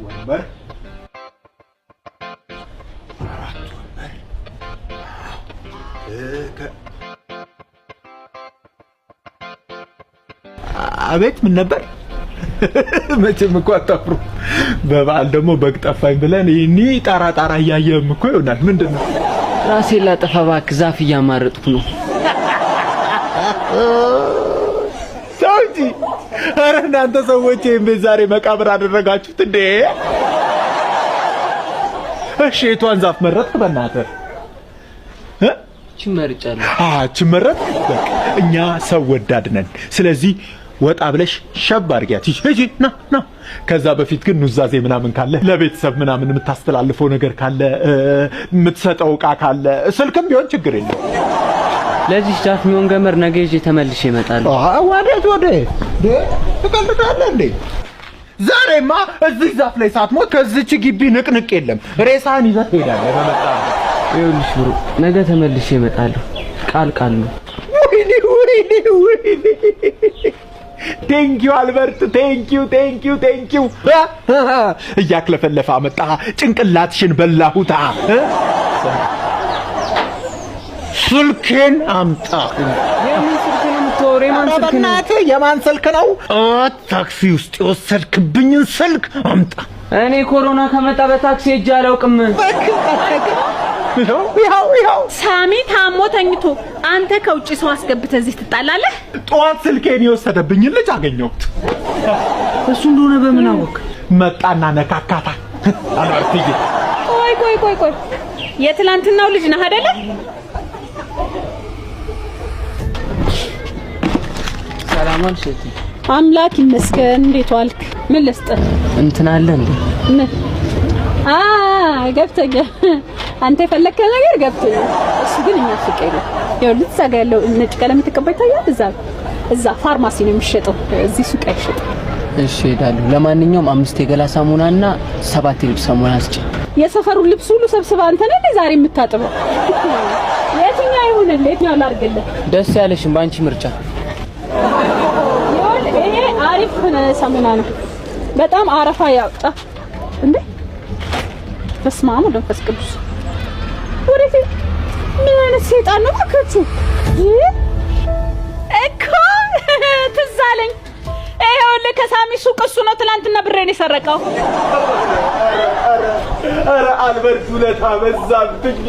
ወንበር አቤት ምን ነበር? መቼም እኮ አታፍሩ። በበዓል ደግሞ በግ ጠፋኝ ብለን ይሄኒ ጣራ እያየህም እኮ ይሆናል። ምንድነው? ራሴን ላጠፋ እባክህ፣ ዛፍ እያማረጥኩ ነው። ሰውጂ ኧረ እናንተ ሰዎች ይሄን ቤት ዛሬ መቃብር አደረጋችሁት እንዴ? እሺ የቷን ዛፍ መረጥክ በእናትህ? ችመርጫለሁ። ችመረጥ። እኛ ሰው ወዳድ ነን። ስለዚህ ወጣ ብለሽ ሸብ አድርጊያት። እሺ ና። ከዛ በፊት ግን ኑዛዜ ምናምን ካለ ለቤተሰብ ምናምን የምታስተላልፈው ነገር ካለ የምትሰጠው ዕቃ ካለ ስልክም ቢሆን ችግር የለም። ለዚህ ዛፍ የሚሆን ገመድ ነገ ይዤ ተመልሼ እመጣለሁ። ወዴት ትቀልዳለህ እንዴ? ዛሬማ እዚህ ዛፍ ላይ ሳትሞት ከዚች ግቢ ንቅንቅ የለም። ሬሳህን ይዘህ ትሄዳለህ በመጣህ። ይኸውልሽ ብሩ፣ ነገ ተመልሼ እመጣለሁ። ቃል ነው። ወይኔ ቴንኪው አልበርት፣ ቴንኪው እያክለፈለፈ አመጣ። ጭንቅላትሽን በላሁታ። ስልኬን አምጣ። የምን ስልክ ነው የምታወራው? የማን ስልክ ነው? ታክሲ ውስጥ የወሰድክብኝን ስልክ አምጣ። እኔ ኮሮና ከመጣ በታክሲ ሄጄ አላውቅም። ይኸው ሳሚ ታሞ ተኝቶ አንተ ከውጪ ሰው አስገብተህ እዚህ ትጣላለህ? ጠዋት ስልኬን የወሰደብኝን ልጅ አገኘሁት። እሱ እንደሆነ በምን አወቅ? መጣና ነካካታ። አልበርትዬ ቆይ የትላንትናው ልጅ ነህ አይደለ? ሰላም ዋልሽ። አምላክ ይመስገን። እንዴት ዋልክ? ምን ልስጥህ? እንትን አለ እንዴ? ምን? ገብቶኛል። አንተ የፈለከው ነገር ገብቶኛል። እሱ ግን እኛ ሱቅ የለም። ይኸውልህ እዛ ጋር ያለው ነጭ ቀለም የተቀባይ ታያለህ? እዛ ፋርማሲ ነው የሚሸጠው። እዚህ ሱቅ አይሸጥም። እሺ እሄዳለሁ። ለማንኛውም 5 የገላ ሳሙናና 7 የልብስ ሳሙና አስጭ። የሰፈሩን ልብስ ሁሉ ሰብስባ አንተ ነህ ዛሬ የምታጥበው? የትኛው ይሁንልህ? የትኛው ላድርግልህ? ደስ ያለሽን ባንቺ ምርጫ። ይሄ አሪፍ ሳሙና ነው። በጣም አረፋ ያወጣ እንዴ! በስመ አብ ወመንፈስ ቅዱስ። ወዴት? ምን አይነት ሰይጣን ነው እባካችሁ? እኮ ትዝ አለኝ። ይኸውልህ ከሳሚ ሱቅ እሱ ነው ትናንትና ብሬን የሰረቀው። ኧረ አልበርት ውለታ በዛብኝ።